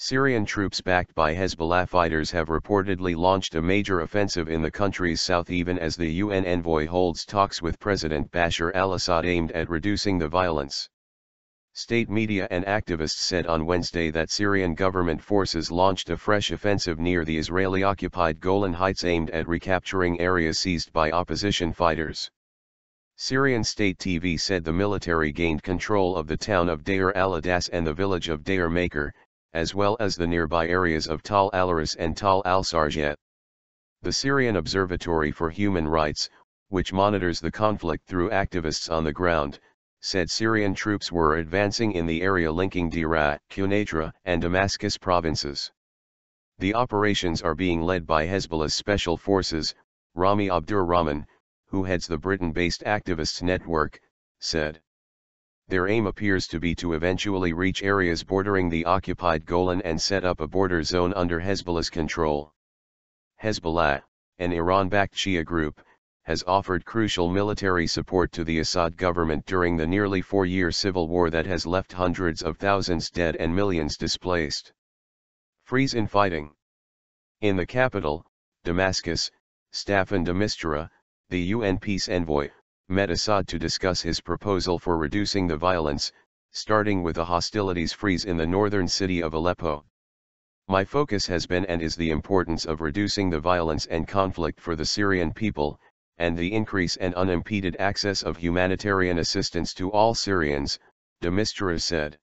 Syrian troops backed by Hezbollah fighters have reportedly launched a major offensive in the country's south even as the UN envoy holds talks with President Bashar al-Assad aimed at reducing the violence. State media and activists said on Wednesday that Syrian government forces launched a fresh offensive near the Israeli-occupied Golan Heights aimed at recapturing areas seized by opposition fighters. Syrian state TV said the military gained control of the town of Deir al-Assad and the village of Deir Maker, as well as the nearby areas of al-Arous and al-Sarjeh. The Syrian Observatory for Human Rights, which monitors the conflict through activists on the ground, said Syrian troops were advancing in the area linking Deraa, Quneitra, and Damascus provinces. The operations are being led by Hezbollah's special forces, Rami Abdurrahman, who heads the Britain-based activists network, said. Their aim appears to be to eventually reach areas bordering the occupied Golan and set up a border zone under Hezbollah's control. Hezbollah, an Iran-backed Shia group, has offered crucial military support to the Assad government during the nearly 4-year civil war that has left hundreds of thousands dead and millions displaced. Freeze in fighting. In the capital, Damascus, Staffan de Mistura, the UN peace envoy, met Assad to discuss his proposal for reducing the violence, starting with a hostilities freeze in the northern city of Aleppo. My focus has been and is the importance of reducing the violence and conflict for the Syrian people, and the increase and unimpeded access of humanitarian assistance to all Syrians, de Mistura said.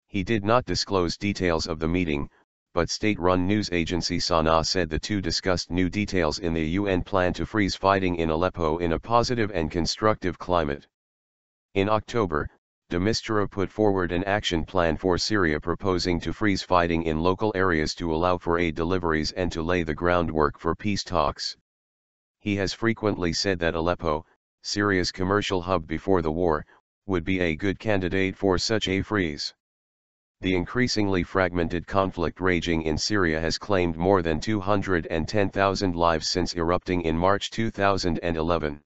He did not disclose details of the meeting, but state-run news agency Sana said the two discussed new details in the UN plan to freeze fighting in Aleppo in a positive and constructive climate. In October, de Mistura put forward an action plan for Syria proposing to freeze fighting in local areas to allow for aid deliveries and to lay the groundwork for peace talks. He has frequently said that Aleppo, Syria's commercial hub before the war, would be a good candidate for such a freeze. The increasingly fragmented conflict raging in Syria has claimed more than 210,000 lives since erupting in March 2011.